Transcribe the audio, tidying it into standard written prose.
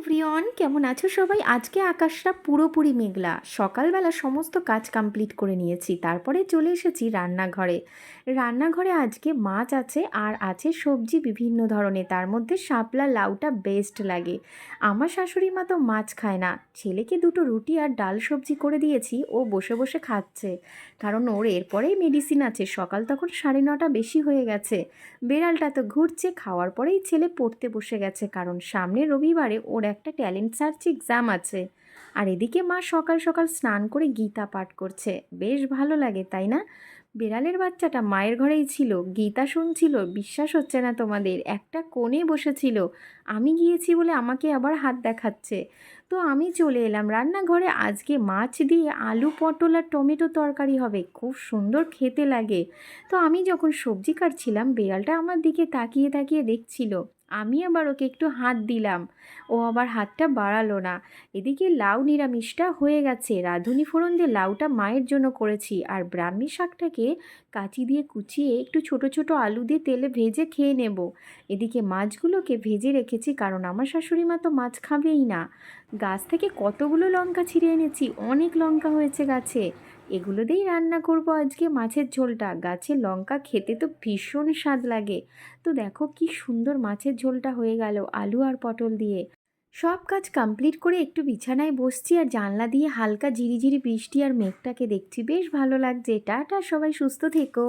Everyone, কেমন আছো সবাই? আজকে আকাশটা পুরোপুরি মেঘলা। সকালবেলা সমস্ত কাজ কমপ্লিট করে নিয়েছি, তারপরে চলে এসেছি রান্নাঘরে। রান্নাঘরে আজকে মাছ আছে আর আছে সবজি বিভিন্ন ধরনের, তার মধ্যে শাপলা লাউটা বেস্ট লাগে। আমার শাশুড়ি মা তো মাছ খায় না। ছেলেকে দুটো রুটি আর ডাল সবজি করে দিয়েছি, ও বসে বসে খাচ্ছে, কারণ ওর এরপরেই মেডিসিন আছে। সকাল তখন 9:30 বেশি হয়ে গেছে। বেড়ালটা তো ঘুরছে, খাওয়ার পরেই ছেলে পড়তে বসে গেছে, কারণ সামনে রবিবারে ওর একটা ট্যালেন্ট সার্চ এক্সাম আছে। আর এদিকে মা সকাল সকাল স্নান করে গীতা পাঠ করছে। বেশ ভালো লাগে, তাই না? বেড়ালের বাচ্চাটা মায়ের ঘরেই ছিল, গীতা শুনছিল। বিশ্বাস হচ্ছে না তোমাদের, একটা কোণে বসেছিল। আমি গিয়েছি বলে আমাকে আবার হাত দেখাচ্ছে। তো আমি চলে এলাম রান্নাঘরে। আজকে মাছ দিয়ে আলু পটল আর টমেটো তরকারি হবে, খুব সুন্দর খেতে লাগে। তো আমি যখন সবজি কাটছিলাম, বিড়ালটা আমার দিকে তাকিয়ে তাকিয়ে দেখছিল। আমি আবার ওকে একটু হাত দিলাম, ও আবার হাতটা বাড়ালো না। এদিকে লাউ নিরামিষটা হয়ে গেছে। রাঁধুনি ফোড়ন দিয়ে লাউটা মায়ের জন্য করেছি, আর ব্রাহ্মী শাকটাকে কাঁচি দিয়ে কুচিয়ে একটু ছোট ছোট আলু দিয়ে তেলে ভেজে খেয়ে নেব। এদিকে মাছগুলোকে ভেজে রেখেছি, কারণ আমার শাশুড়ি মা তো মাছ খাবেই না। গাছ থেকে কতগুলো লঙ্কা ছিঁড়ে এনেছি, অনেক লঙ্কা হয়েছে গাছে। এগুলো দিয়েই রান্না করব আজকে মাছের ঝোলটা। গাছের লঙ্কা খেতে তো ভীষণ স্বাদ লাগে। তো দেখো কি সুন্দর মাছের ঝোলটা হয়ে গেল আলু আর পটল দিয়ে। সব কাজ কমপ্লিট করে একটু বিছানায় বসছি, আর জানলা দিয়ে হালকা ঝিরিঝিরি বৃষ্টি আর মেঘটাকে দেখছি। বেশ ভালো লাগছে। টাটা, সবাই সুস্থ থেকো।